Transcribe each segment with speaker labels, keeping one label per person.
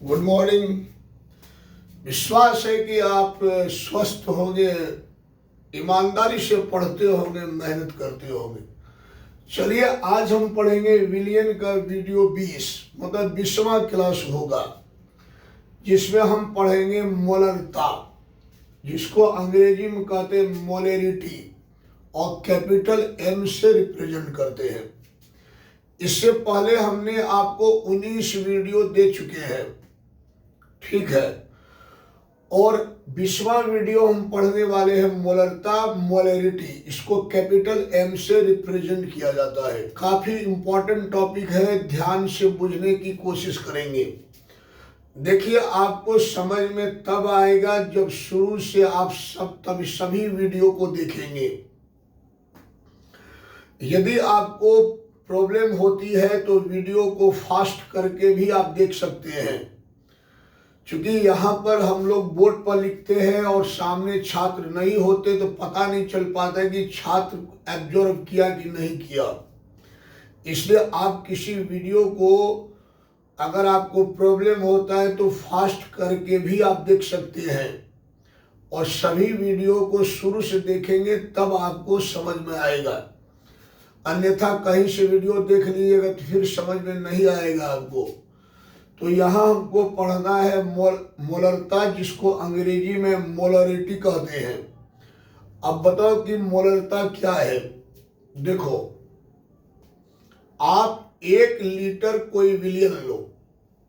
Speaker 1: Good morning. विश्वास है कि आप स्वस्थ होंगे, ईमानदारी से पढ़ते होंगे, मेहनत करते होंगे। चलिए आज हम पढ़ेंगे विलियन का वीडियो 20, मतलब 20वां क्लास होगा, जिसमें हम पढ़ेंगे मोलरता, जिसको अंग्रेजी में कहते हैं मोलेरिटी, और कैपिटल एम से रिप्रेजेंट करते हैं। इससे पहले हमने आपको 19 वीडियो दे चुके हैं, ठीक है। और 20वां वीडियो हम पढ़ने वाले हैं मोलरता, मोलेरिटी। इसको कैपिटल एम से रिप्रेजेंट किया जाता है। काफी इंपॉर्टेंट टॉपिक है, ध्यान से बुझने की कोशिश करेंगे। देखिए, आपको समझ में तब आएगा जब शुरू से आप सभी वीडियो को देखेंगे। यदि आपको प्रॉब्लम होती है तो वीडियो को फास्ट करके भी आप देख सकते हैं, क्योंकि यहाँ पर हम लोग बोर्ड पर लिखते हैं और सामने छात्र नहीं होते तो पता नहीं चल पाता कि छात्र एब्जॉर्व किया कि नहीं किया। इसलिए आप किसी वीडियो को, अगर आपको प्रॉब्लम होता है तो फास्ट करके भी आप देख सकते हैं, और सभी वीडियो को शुरू से देखेंगे तब आपको समझ में आएगा। अन्यथा कहीं से वीडियो देख लीजिएगा तो फिर समझ में नहीं आएगा आपको। तो यहाँ हमको पढ़ना है मोलरता, जिसको अंग्रेजी में मोलरिटी कहते हैं। अब बताओ कि मोलरता क्या है। देखो, आप 1 लीटर कोई विलियन लो,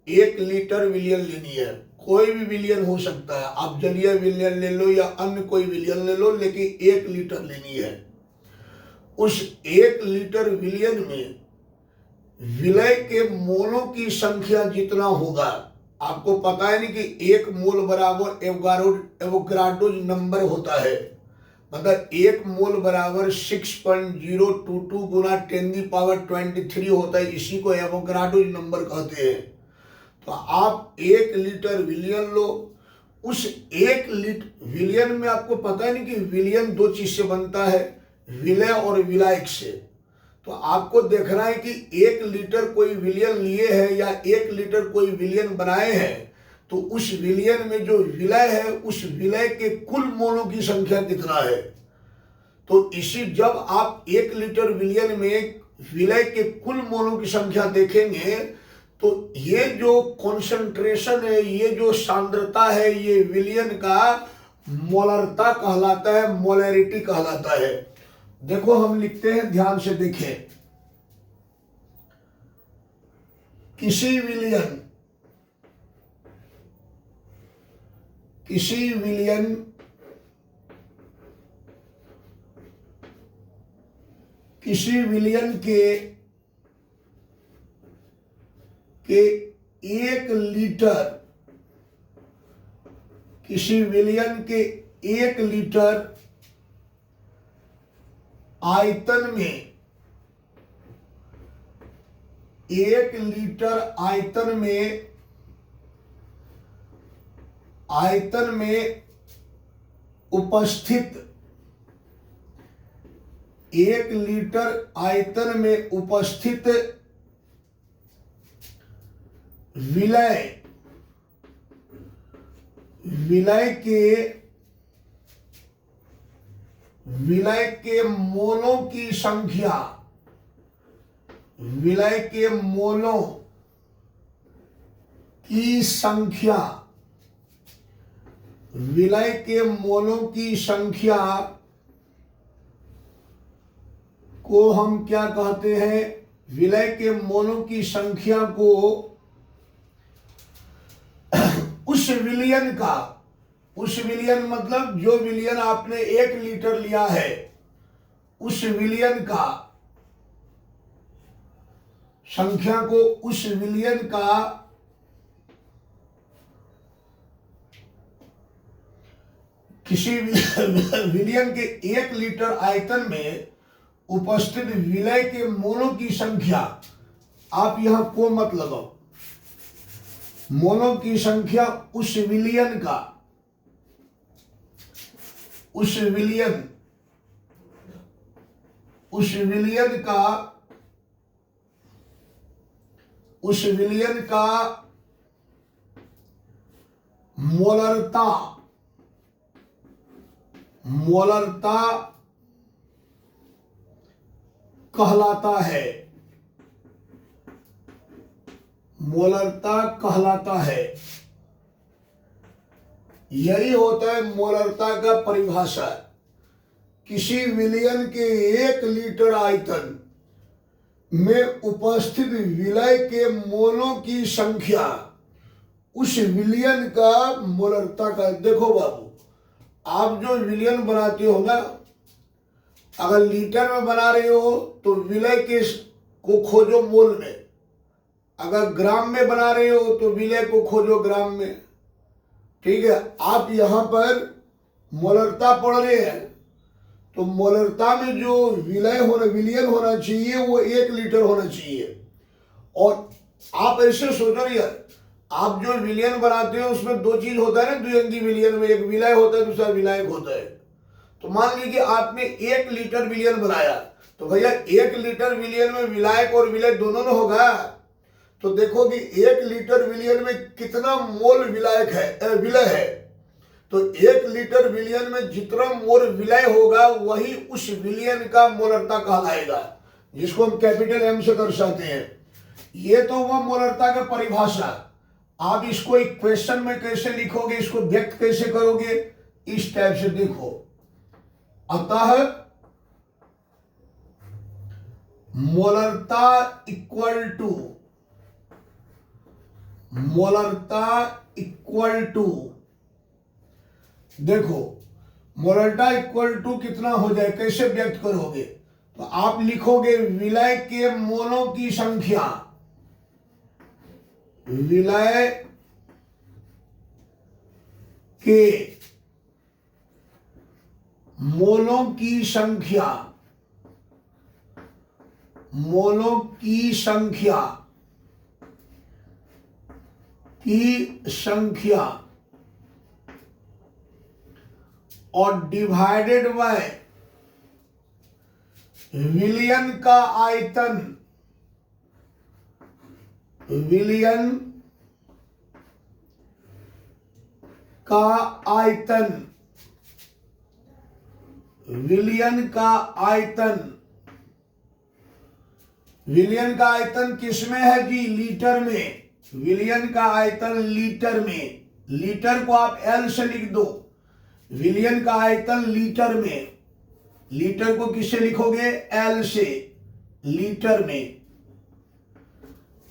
Speaker 1: 1 लीटर विलियन लेनी है। कोई भी विलियन हो सकता है, आप जलीय विलियन ले लो या अन्य कोई विलियन ले लो, लेकिन 1 लीटर लेनी है। उस 1 लीटर विलियन में विलय के मोलों की संख्या जितना होगा, आपको पता है नहीं कि 1 मोल बराबर एवोगाड्रो नंबर होता है, मतलब 1 मोल बराबर 6.022 गुना 10⁻23 होता है। इसी को एवोगाड्रो नंबर कहते हैं। तो आप 1 लीटर विलियन लो। उस 1 लीटर विलियन में आपको पता है नहीं कि विलियन 2 चीज से बनता है, विलय और विलायक से। तो आपको देखना है कि 1 लीटर कोई विलियन लिए है या 1 लीटर कोई विलियन बनाए हैं, तो उस विलियन में जो विलय है, उस विलय के कुल मोलों की संख्या कितना है। तो इसी जब आप 1 लीटर विलियन में विलय के कुल मोलों की संख्या देखेंगे, तो ये जो कॉन्सेंट्रेशन है, ये जो सांद्रता है, ये विलियन का मोलरता कहलाता है, मोलरिटी कहलाता है। देखो हम लिखते हैं, ध्यान से देखें। किसी विलियन के 1 लीटर, किसी विलियन के 1 लीटर आयतन में, 1 लीटर आयतन में उपस्थित, 1 लीटर आयतन में उपस्थित विलय के मोलों की संख्या, विलय के मोलों की संख्या, विलय के मोलों की संख्या को हम क्या कहते हैं। विलय के मोलों की संख्या को उस विलियन मतलब जो विलियन आपने 1 लीटर लिया है, उस विलियन का संख्या को, उस विलियन का किसी विलियन के 1 लीटर आयतन में उपस्थित विलय के मोलों की संख्या, आप यहां को मत लगाओ, मोलों की संख्या उस विलियन का, उस विलियन का मोलरता, मोलरता कहलाता है, मोलरता कहलाता है। यही होता है मोलरता का परिभाषा। किसी विलयन के 1 लीटर आयतन में उपस्थित विलय के मोलों की संख्या उस विलयन का मोलरता का। देखो बाबू, आप जो विलयन बनाते हो ना, अगर लीटर में बना रहे हो तो विलय के को खोजो मोल में, अगर ग्राम में बना रहे हो तो विलय को खोजो ग्राम में। ठीक है, आप यहाँ पर मोलरता पढ़ रहे हैं तो मोलरता में जो विलयन होना चाहिए वो 1 लीटर होना चाहिए। और आप ऐसे सोचो यार, आप जो विलयन बनाते हो उसमें 2 चीज होता है ना द्विअंगी विलयन में, एक विलय होता है, दूसरा विलायक होता है। तो मान लीजिए आपने 1 लीटर विलयन बनाया, तो भैया 1 लीटर विलयन में विलायक और विलय दोनों न होगा। तो देखो कि 1 लीटर विलयन में कितना मोल विलायक है, विलय है। तो 1 लीटर विलयन में जितना मोल विलय होगा वही उस विलयन का मोलरता कहलाएगा, जिसको हम कैपिटल एम से दर्शाते हैं। ये तो वह मोलरता का परिभाषा। आप इसको एक क्वेश्चन में कैसे लिखोगे, इसको व्यक्त कैसे करोगे, इस टाइप से देखो। अतः मोलरता इक्वल टू, मोलरता इक्वल टू, देखो मोलरता इक्वल टू कितना हो जाए, कैसे व्यक्त करोगे? तो आप लिखोगे विलय के मोलों की संख्या, विलय के मोलों की संख्या, मोलों की संख्या और डिवाइडेड बाय विलयन का आयतन, विलयन का आयतन, विलयन का आयतन, विलयन का आयतन किसमें है जी? लीटर में। विलयन का आयतन लीटर में, लीटर को आप एल से लिख दो। विलयन का आयतन लीटर में, लीटर को किससे लिखोगे? एल से, लीटर में।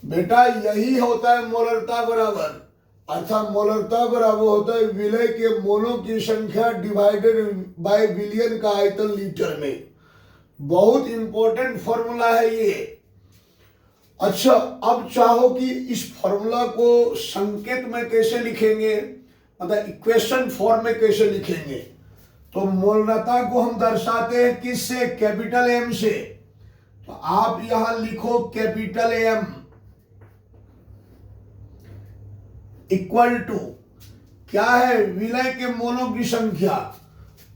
Speaker 1: बेटा यही होता है मोलरता बराबर, अर्थात मोलरता बराबर होता है विलय के मोलों की संख्या डिवाइडेड बाय विलयन का आयतन लीटर में। बहुत इंपॉर्टेंट फॉर्मूला है ये। अच्छा, अब चाहो कि इस फॉर्मूला को संकेत में कैसे लिखेंगे, मतलब इक्वेशन फॉर्म में कैसे लिखेंगे? तो मोलरता को हम दर्शाते हैं किससे? कैपिटल एम से। तो आप यहां लिखो कैपिटल एम इक्वल टू क्या है? विलय के मोलों की संख्या।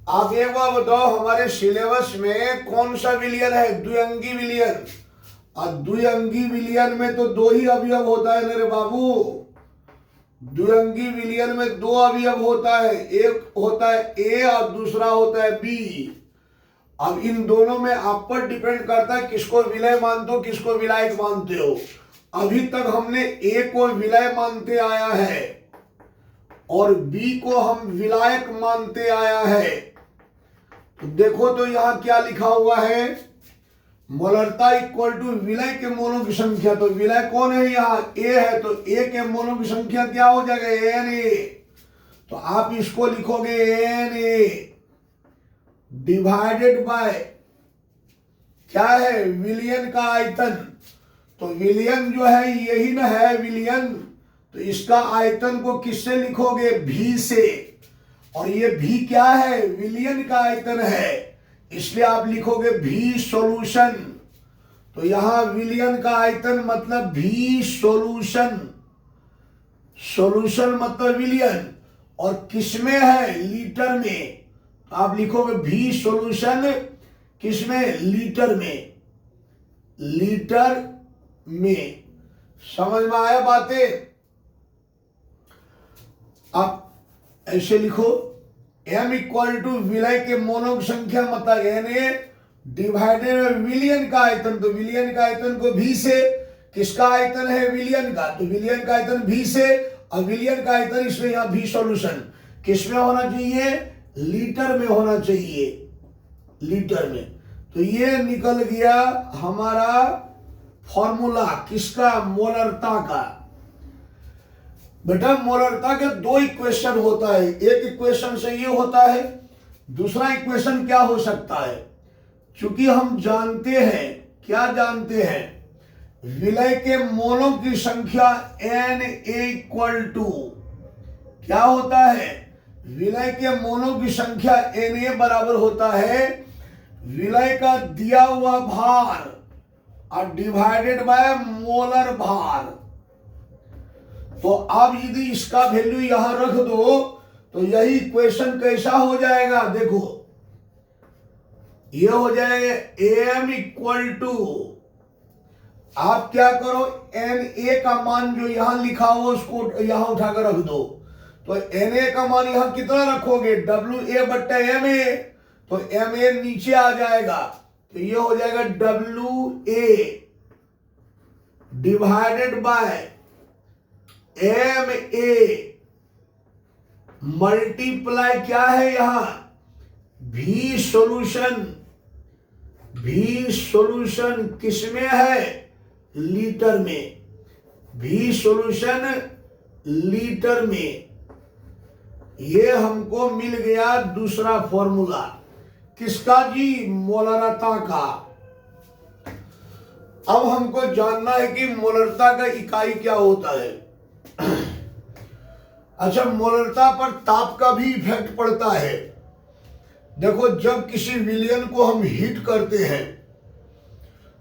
Speaker 1: आप एक बार बताओ, हमारे सिलेबस में कौन सा विलयन है? द्विअंगी विलयन। और द्विअंगी विलयन में तो 2 ही अवयव होता है मेरे बाबू। द्विअंगी विलयन में 2 अवयव होता है, एक होता है ए और दूसरा होता है बी। अब इन दोनों में आप पर डिपेंड करता है किसको विलय मानते हो, किसको विलायक मानते हो। अभी तक हमने ए को विलय मानते आया है और बी को हम विलायक मानते आया है। तो देखो तो यहां क्या लिखा हुआ है? मोलरता इक्वल टू विलय के मोलों की संख्या। तो विलय कौन है? यहाँ ए है, तो ए के मोलों की संख्या क्या हो जाएगा? N A. तो आप इसको लिखोगे एन ए डिवाइडेड बाय क्या है? विलयन का आयतन। तो विलयन जो है यही ना है विलयन, तो इसका आयतन को किससे लिखोगे? भी से। और ये भी क्या है? विलयन का आयतन है, इसलिए आप लिखोगे भी सॉल्यूशन। तो यहां विलयन का आयतन मतलब भी सॉल्यूशन, सॉल्यूशन मतलब विलयन, और किसमें है? लीटर में। आप लिखोगे भी सॉल्यूशन किसमें? लीटर में, लीटर में। समझ में आया बातें? अब ऐसे लिखो, m इक्वल टू विलय के मोलों की संख्या मतलब Na डिवाइडेड विलियन का आयतन। तो विलियन का आयतन को v से, किसका आयतन है विलियन का, तो विलियन का आयतन v से, और विलियन का आयतन इसमें यहाँ v सॉल्यूशन किसमें होना चाहिए, लीटर में होना चाहिए, लीटर में। तो ये निकल गया हमारा फॉर्मूला किसका, मोलरता का। बेटा मोलरता के दो इक्वेशन होता है, एक इक्वेशन से ये होता है, दूसरा इक्वेशन क्या हो सकता है। चूंकि हम जानते हैं, क्या जानते हैं, विलय के मोलों की संख्या Na इक्वल टू क्या होता है, विलय के मोलों की संख्या Na बराबर होता है विलय का दिया हुआ भार और डिवाइडेड बाय मोलर भार। तो अब यदि इसका वैल्यू यहां रख दो तो यही इक्वेशन कैसा हो जाएगा, देखो ये हो जाएगा m इक्वल टू, आप क्या करो Na का मान जो यहां लिखा हो उसको यहां उठाकर रख दो। तो Na का मान यहां कितना रखोगे, WA बट्टा MA, तो MA नीचे आ जाएगा, तो ये हो जाएगा WA divided by MA multiply क्या है यहां V सॉल्यूशन, V सॉल्यूशन किसमें है, लीटर में, V सॉल्यूशन लीटर में। ये हमको मिल गया दूसरा फॉर्मूला किसका जी, मोलरता का। अब हमको जानना है कि मोलरता का इकाई क्या होता है। अच्छा, मोलरता पर ताप का भी इफेक्ट पड़ता है। देखो जब किसी विलयन को हम हीट करते हैं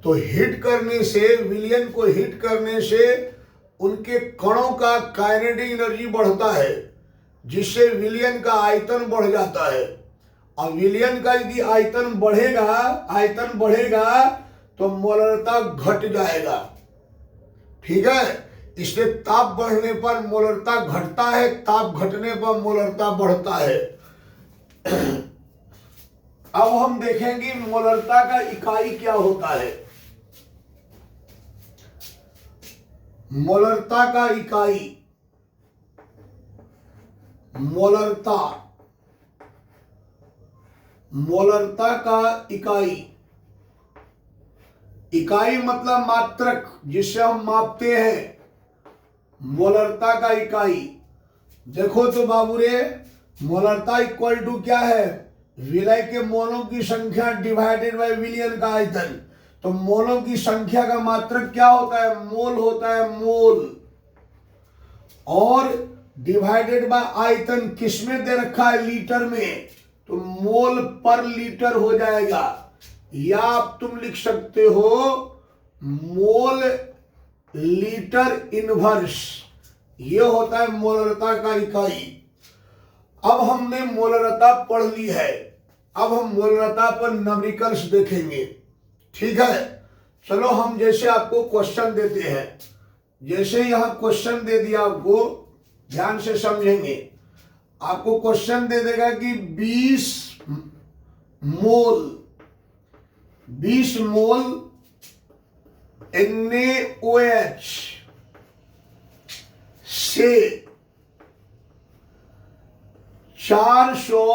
Speaker 1: तो हीट करने से, विलयन को हीट करने से उनके कणों का काइनेटिक एनर्जी बढ़ता है, जिससे विलयन का आयतन बढ़ जाता है। और विलयन का यदि आयतन बढ़ेगा तो मोलरता घट जाएगा, ठीक है। इसलिए ताप बढ़ने पर मोलरता घटता है, ताप घटने पर मोलरता बढ़ता है। अब हम देखेंगे मोलरता का इकाई क्या होता है। मोलरता का इकाई, मोलरता का इकाई मतलब मात्रक जिससे हम मापते हैं, मोलरता का इकाई। देखो तो बाबूरे, मोलरता इक्वल टू क्या है, विलय के मोलों की संख्या डिवाइडेड बाय विलयन का आयतन। तो मोलों की संख्या का मात्रक क्या होता है, मोल होता है, मोल। और डिवाइडेड बाय आयतन किसमें दे रखा है, लीटर में, तो मोल पर लीटर हो जाएगा। या आप तुम लिख सकते हो मोल लीटर इनवर्स, ये होता है मोलरता का इकाई। अब हमने मोलरता पढ़ ली है, अब हम मोलरता पर न्यूमेरिकल्स देखेंगे, ठीक है। चलो हम जैसे आपको क्वेश्चन देते हैं, जैसे यहां क्वेश्चन दे दिया, आपको ध्यान से समझेंगे। आपको क्वेश्चन दे देगा कि 20 मोल NaOH से 400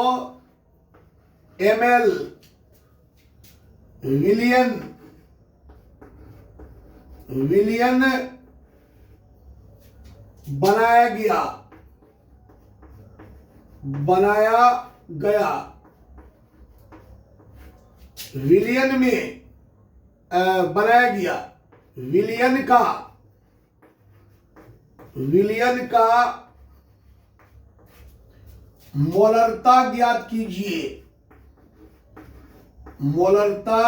Speaker 1: ml विलियन बनाया गया विलियन में बनाया गया। विलियन का मोलरता ज्ञात कीजिए, मोलरता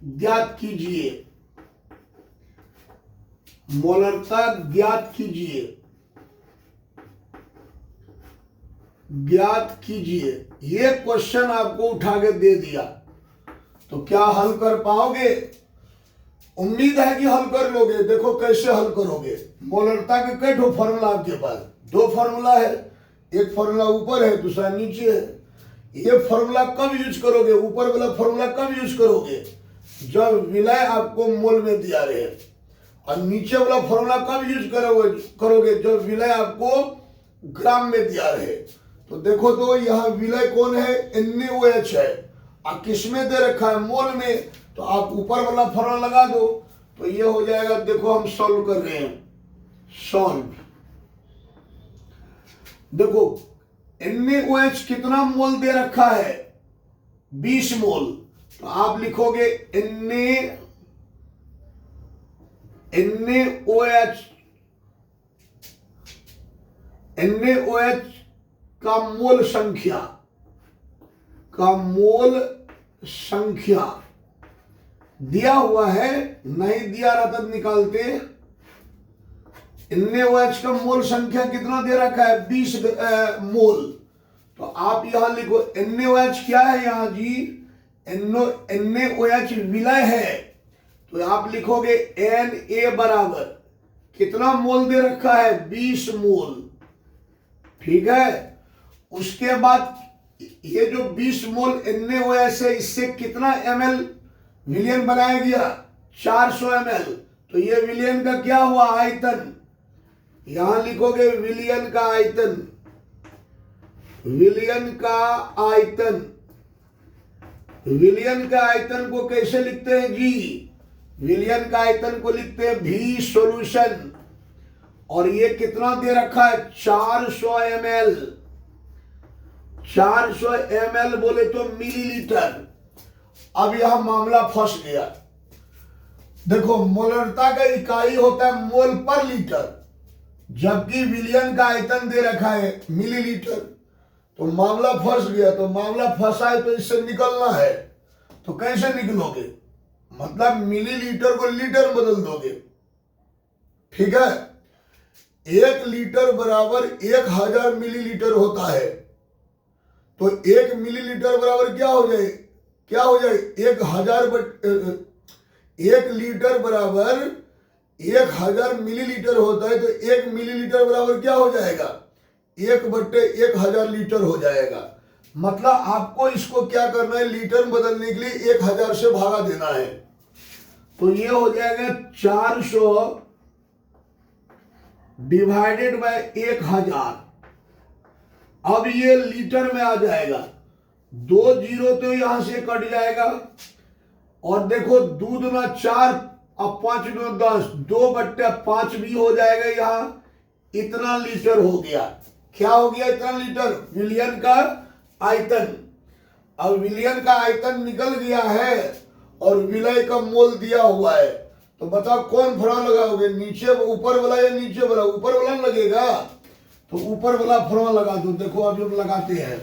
Speaker 1: ज्ञात कीजिए। ये क्वेश्चन आपको उठा के दे दिया तो क्या हल कर पाओगे? उम्मीद है कि हल कर लोगे। देखो कैसे हल करोगे। मोलरता के कई दो फॉर्मूला आपके पास, दो फॉर्मूला है। एक फॉर्मूला ऊपर है, दूसरा नीचे है। ये फॉर्मूला कब यूज करोगे, ऊपर वाला फॉर्मूला कब यूज करोगे, जब विलय आपको मोल में दिया रहे, और नीचे वाला फॉर्मूला कब यूज करोगे जब विलय आपको ग्राम में दिया रहे। तो देखो तो यहाँ विलय कौन है, NaOH है, और किस में दे रखा है, मोल में। तो आप ऊपर वाला फॉर्मूला लगा दो तो ये हो जाएगा। देखो हम सॉल्व कर रहे हैं, सॉल्व। देखो NaOH कितना मोल दे रखा है, 20 मोल। तो आप लिखोगे NaOH का मोल संख्या दिया हुआ है, नहीं दिया रहा तब निकालते। NaOH का मोल संख्या कितना दे रखा है, 20 मोल। तो आप यहां लिखो NaOH क्या है यहां जी, NaOH विलय है। तो आप लिखोगे Na बराबर कितना मोल दे रखा है, 20 मोल। ठीक है, उसके बाद ये जो 20 मोल NaOH है, इससे कितना ml विलियन बनाया गया, 400 ml। तो ये विलियन का क्या हुआ, आयतन। यहां लिखोगे विलियन का आयतन, विलियन का आयतन। विलियन का आयतन को कैसे लिखते हैं जी, विलियन का आयतन को लिखते हैं V सॉल्यूशन। और ये कितना दे रखा है, 400 ml। 400 ml बोले तो मिलीलीटर। अब यह मामला फंस गया। देखो मोलरता का इकाई होता है मोल पर लीटर, जबकि विलियन का आयतन दे रखा है मिलीलीटर। तो मामला फंस गया। तो मामला फंसा है तो इससे निकलना है। तो कैसे निकलोगे, मतलब मिलीलीटर को लीटर में बदल दोगे। ठीक है, 1 लीटर बराबर 1000 मिलीलीटर होता है। तो 1 मिलीलीटर बराबर क्या हो जाए, 1 लीटर बराबर 1000 मिलीलीटर होता है। तो 1 मिलीलीटर बराबर क्या हो जाएगा, 1/1000 लीटर हो जाएगा। मतलब आपको इसको क्या करना है, लीटर में बदलने के लिए 1000 से भागा देना है। तो ये हो जाएगा 400 डिवाइडेड बाय 1000। अब ये लीटर में आ जाएगा, 2 जीरो तो यहां से कट जाएगा। और देखो 2 दूना 4 और 5 दूना 10, 2/5 भी हो जाएगा। यहां इतना लीटर हो गया। क्या हो गया, इतना लीटर, विलियन का आयतन। अब विलियन का आयतन निकल गया है और विलय का मोल दिया हुआ है। तो बताओ कौन फॉर्मूला लगाओगे, नीचे ऊपर वाला या नीचे वाला, ऊपर वाला लगेगा। तो ऊपर वाला फॉर्मूला लगा दो। देखो अब हम लगाते हैं।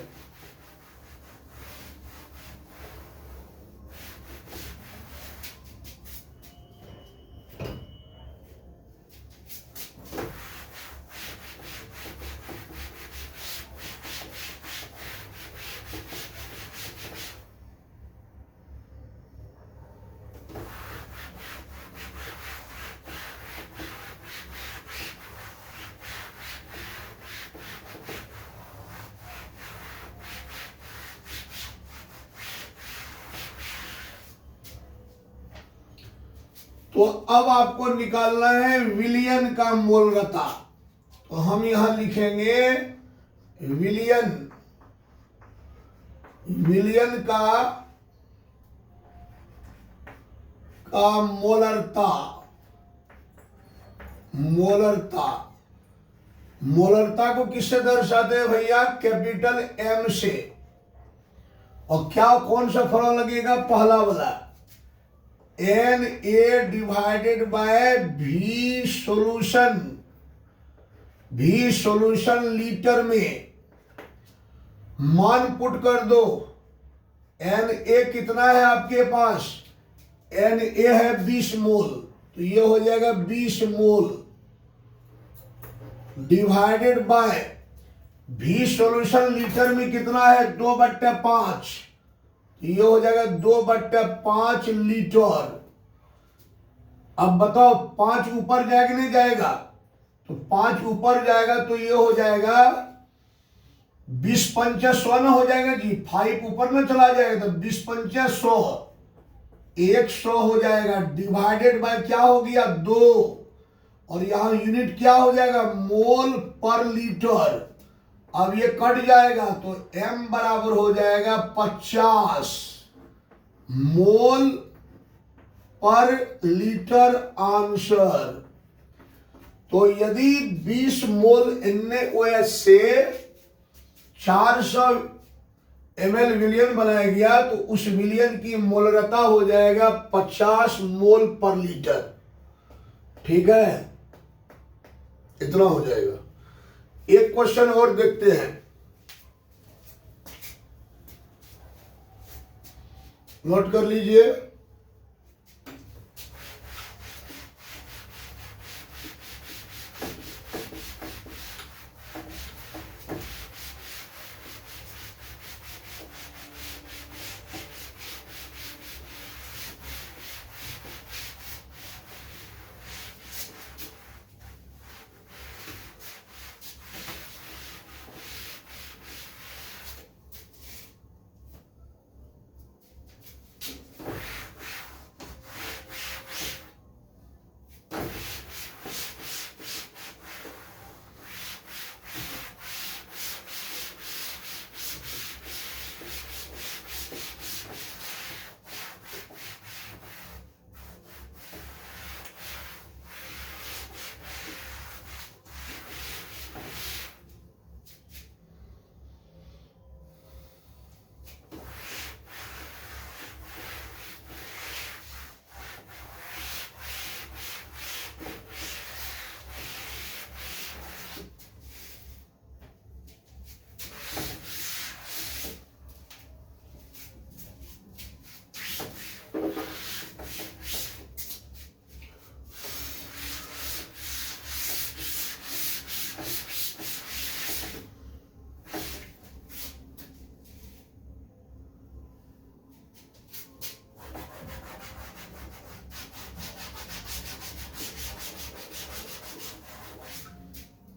Speaker 1: तो अब आपको निकालना है विलियन का मोलरता। तो हम यहां लिखेंगे विलियन का मोलरता। मोलरता को किससे दर्शाते हैं भैया, कैपिटल M से। और क्या कौन सा फॉर्मूला लगेगा, पहला वाला, Na divided by V solution litre में। मान पुट कर दो। Na कितना है आपके पास, Na है 20 मोल। तो ये हो जाएगा 20 मोल divided by V solution litre में कितना है, 2/5। ये हो जाएगा 2/5 लीटर। अब बताओ 5 ऊपर जाएगा नहीं जाएगा, तो 5 ऊपर जाएगा तो ये हो जाएगा 20 पंचे 100 ना हो जाएगा जी, 5 ऊपर में चला जाएगा तो 20 पंचे 100, 100 हो जाएगा, डिवाइडेड बाय क्या हो गया 2, और यहां यूनिट क्या हो जाएगा मोल पर लीटर। अब ये कट जाएगा तो m बराबर हो जाएगा 50 मोल पर लीटर आंसर। तो यदि 20 मोल NaOH से 400 ml विलियन बनाया गया तो उस विलियन की मोलरता हो जाएगा 50 मोल पर लीटर। ठीक है, इतना हो जाएगा। एक क्वेश्चन और देखते हैं, नोट कर लीजिए।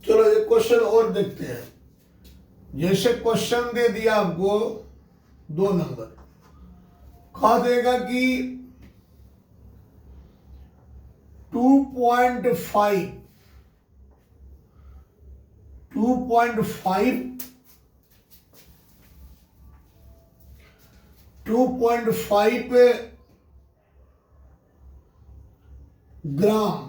Speaker 1: चलो एक क्वेश्चन और देखते हैं। जैसे क्वेश्चन दे दिया आपको 2 नंबर, कहा देगा कि 2.5 ग्राम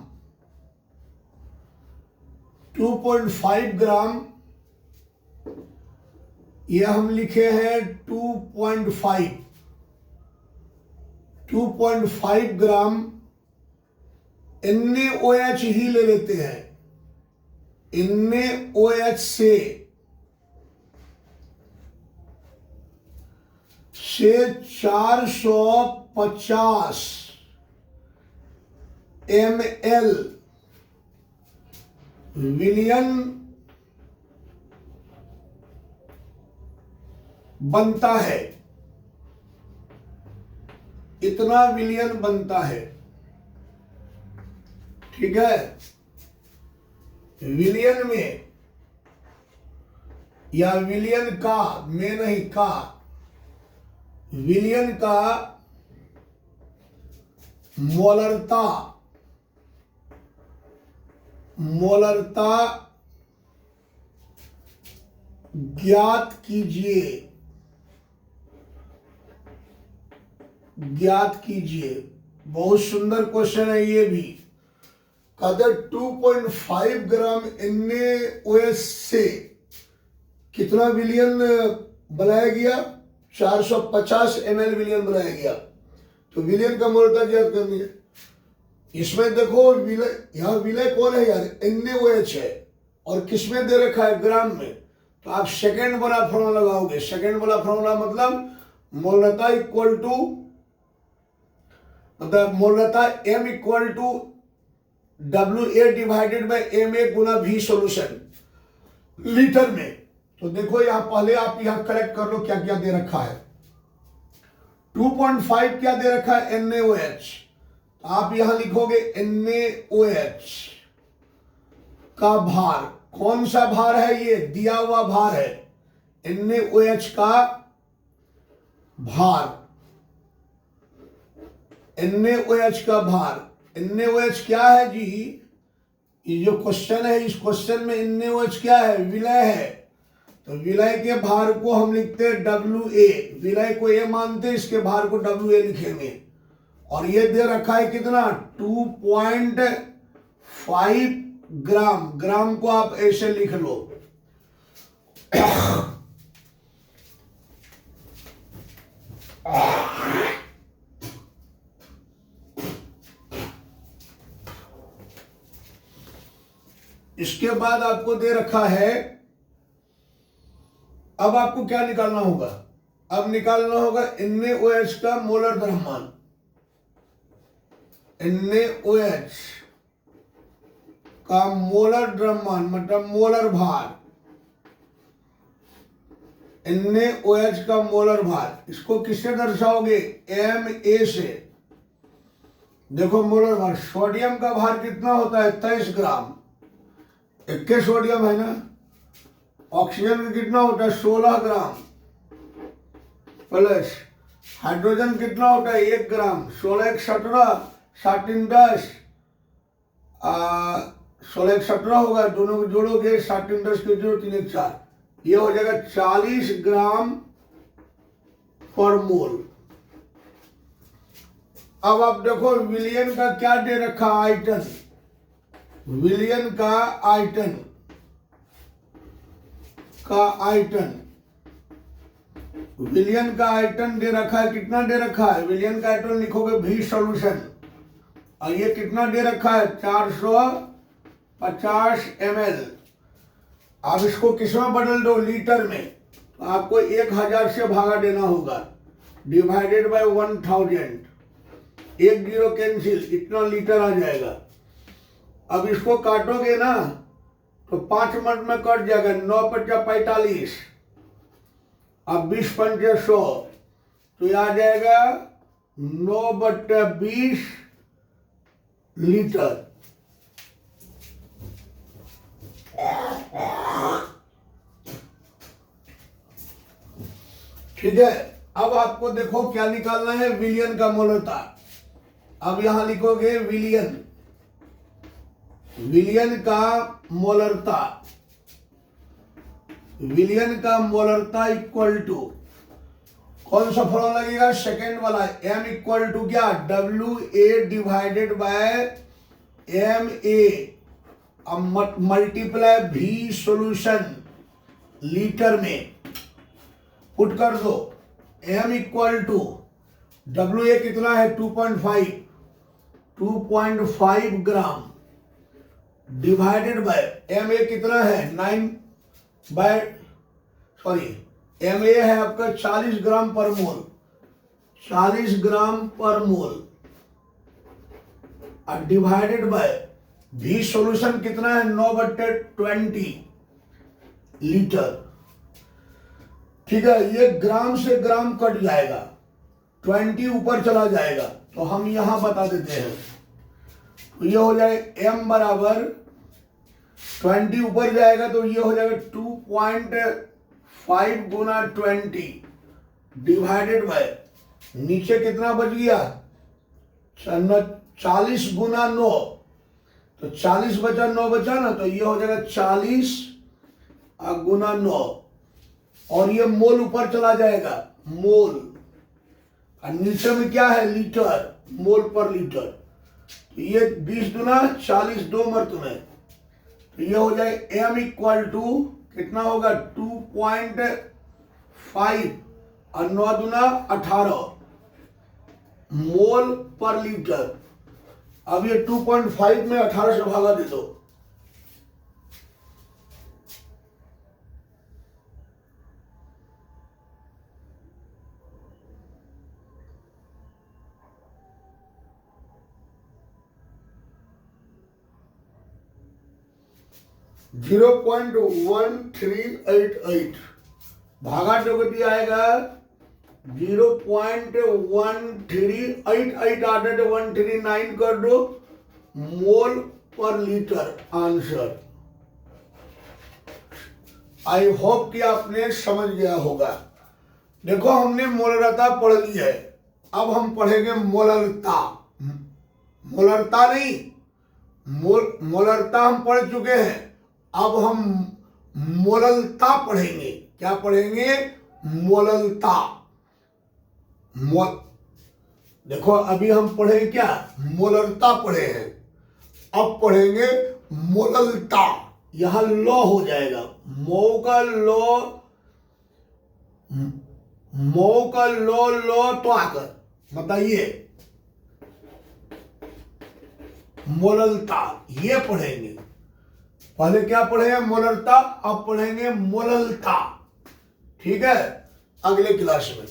Speaker 1: 2.5 ग्राम, ये हम लिखे हैं 2.5 ग्राम NaOH ही ले लेते हैं। NaOH से 450 ml विलियन बनता है, इतना विलियन बनता है। ठीक है, विलियन में या विलियन का में नहीं का, विलियन का मोलरता ज्ञात कीजिए। बहुत सुंदर क्वेश्चन है ये भी। कहते 2.5 ग्राम NaOH से कितना विलियन बनाया गया, 450 ml विलियन बनाया गया। तो विलियन का मोलरता ज्ञात करनी है। इसमें देखो यहाँ विलय कौन है यार, NaOH है, और किसमें दे रखा है ग्राम में। तो आप सेकेंड वाला फॉर्मूला लगाओगे। सेकेंड वाला फॉर्मूला मतलब मोलरता इक्वल टू, मतलब मोलरता M equal to WA divided by MA गुना V सॉल्यूशन लीटर में। तो देखो यहाँ पहले आप यहाँ करेक्ट कर लो क्या क्या दे रखा है। 2.5 क्या दे रखा है NaOH, आप यहां लिखोगे NaOH का भार। कौन सा भार है, ये दिया हुआ भार है। NaOH का भार, NaOH का भार, NaOH क्या है जी? ये जो क्वेश्चन है, इस क्वेश्चन में NaOH क्या है? विलय है। तो विलय के भार को हम लिखते हैं WA, विलय को A मानते हैं, इसके भार को WA लिखेंगे। और ये दे रखा है कितना? 2.5 ग्राम। ग्राम को आप ऐसे लिख लो। इसके बाद आपको दे रखा है, अब आपको क्या निकालना होगा? अब निकालना होगा NaOH का मोलर द्रव्यमान। NaOH का मोलर द्रव्यमान मतलब मोलर भार, NaOH का मोलर भार। इसको किससे दर्शाओगे? Ma से। देखो मोलर भार, सोडियम का भार कितना होता है? 23 ग्राम। एक के सोडियम है ना। ऑक्सीजन में कितना होता है? 16 ग्राम। प्लस हाइड्रोजन कितना होता है? 1 ग्राम। 16 1 17, 7 3 10, 16 1 17 होगा, दोनों को जोड़ोगे 7 3 10 के 0 3 1 4, ये हो जाएगा 40 ग्राम पर मोल। अब आप देखो विलियन का क्या दे रखा? आयतन। विलियन का आयतन विलियन का आयतन दे रखा है। कितना दे रखा है? विलियन का आयतन लिखोगे V सॉल्यूशन। और ये कितना दे रखा है? 450 ml। आप इसको किस में बदल दो? लीटर में। तो आपको 1000 से भागा देना होगा, डिवाइडेड बाय 1000। 1 0 कैंसिल, इतना लीटर आ जाएगा। अब इसको काटोगे ना तो 5 मिनट में कट जाएगा। 9 × 45, अब 20 × 100, तो ये आ जाएगा 9/20 लीटर। ठीक है। अब आपको देखो क्या निकालना है? विलियन का मोलरता। अब यहां लिखोगे विलियन का मोलरता। विलियन का मोलरता इक्वल टू कौन सा फॉर्मूला लगेगा? सेकेंड वाला। M इक्वल टू क्या? WA डिवाइडेड बाय MA, अब मल्टीप्लाई V सॉल्यूशन लीटर में पुट कर दो। M इक्वल टू WA कितना है? 2.5 ग्राम डिवाइडेड बाय MA कितना है? MA है आपका 40 ग्राम पर मोल। 40 ग्राम पर मोल और डिवाइडेड बाय V सॉल्यूशन कितना है? 9/20 लीटर। ठीक है। ये ग्राम से ग्राम कट जाएगा, 20 ऊपर चला जाएगा, तो हम यहां बता देते हैं। तो ये हो जाए M बराबर 20 ऊपर जाएगा तो ये हो जाएगा 2.5 गुना 20 डिवाइडेड बाय, नीचे कितना बच गया? 40 गुना 9, तो 40 बचा 9 बचा ना, तो ये हो जाएगा 40 गुना 9, और ये मोल ऊपर चला जाएगा, मोल, और नीचे में क्या है? लीटर, मोल पर लीटर। तो ये 20 दुना 40, 2 मरतबे, तो ये हो जाए M इक्वल टू कितना होगा? 2.5 और 9 दुना 18 मोल पर लीटर। अब ये 2.5 में 18 से भागा दे दो, .1388 भागा दोगे आएगा 0.1388 आदत 139 कर दो, मोल पर लीटर आंसर। आई होप कि आपने समझ गया होगा। देखो हमने मोलरता पढ़ ली है, अब हम पढ़ेंगे मोलरता। मोलरता नहीं, मोलरता हम पढ़ चुके हैं, अब हम मोललता पढ़ेंगे। क्या पढ़ेंगे? मोललता। देखो अभी हम पढ़े क्या? मोलरता पढ़े हैं, अब पढ़ेंगे मोललता। यहां लॉ हो जाएगा, मो का लॉ, मो का लॉ तो आकर बताइए मोललता, ये पढ़ेंगे। पहले क्या पढ़े? मोलरता, अब पढ़ेंगे मोललता। ठीक है, अगले क्लास में।